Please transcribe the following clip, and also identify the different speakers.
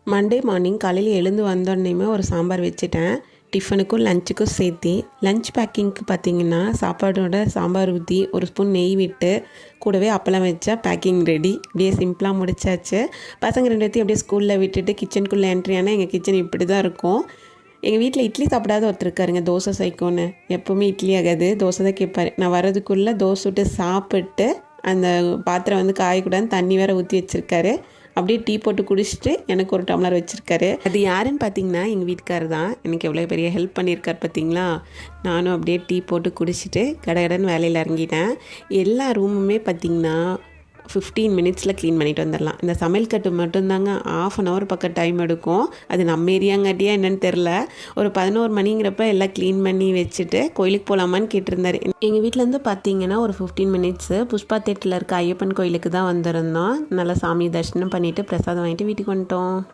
Speaker 1: Monday morning காலையில் எழுந்து வந்தோடனேயுமே ஒரு சாம்பார் வச்சுட்டேன். டிஃபனுக்கும் லஞ்சுக்கும் சேர்த்து. லஞ்ச் பேக்கிங்க்கு பார்த்திங்கன்னா சாப்பாடோட சாம்பார் ஊற்றி ஒரு ஸ்பூன் நெய் விட்டு கூடவே அப்பளம் வச்சா பேக்கிங் ரெடி. அப்படியே சிம்பிளாக முடிச்சாச்சு. பசங்க 2 பேர்த்தையும் அப்படியே ஸ்கூலில் விட்டுட்டு கிச்சனுக்குள்ளே என்ட்ரி ஆனால் எங்கள் கிச்சன் இப்படி தான் இருக்கும். எங்கள் வீட்டில் இட்லி சாப்பிடாத ஒருத்தர் இருக்காருங்க, தோசை சைக்கோன்னு. எப்போவுமே இட்லி ஆகாது, தோசை தான் கேட்பார். நான் வரதுக்குள்ளே தோசை விட்டு சாப்பிட்டு அந்த பாத்திரம் வந்து காயக்கூடாதுன்னு தண்ணி வேறு ஊற்றி வச்சுருக்காரு. அப்படியே டீ போட்டு குடிச்சிட்டு எனக்கு ஒரு டம்ளர் வச்சுருக்காரு. அது யாருன்னு பார்த்தீங்கன்னா எங்கள் வீட்டுக்காரர் தான். எனக்கு எவ்வளோ பெரிய ஹெல்ப் பண்ணியிருக்கார் பார்த்தீங்களா. நானும் அப்படியே டீ போட்டு குடிச்சிட்டு கடகடன்னு வேலையில் இறங்கிட்டேன். எல்லா ரூமுமே பார்த்திங்கன்னா 15 மினிட்ஸில் க்ளீன் பண்ணிட்டு வந்துடலாம். இந்த சமையல் கட்டு மட்டும்தாங்க 1/2 hour பக்கம் டைம் எடுக்கும். அது நம்ம ஏரியாங்காட்டியா என்னன்னு தெரில. ஒரு 11 மணிங்கிறப்ப எல்லாம் க்ளீன் பண்ணி வச்சுட்டு கோயிலுக்கு போகலாமான்னு கேட்டிருந்தார். எங்கள் வீட்டிலேருந்து பார்த்தீங்கன்னா ஒரு 15 மினிட்ஸு புஷ்பா தேட்டில் இருக்க ஐயப்பன் கோயிலுக்கு தான் வந்திருந்தோம். நல்லா சாமி தரிசனம் பண்ணிவிட்டு பிரசாதம் வாங்கிட்டு வீட்டுக்கு வந்துட்டோம்.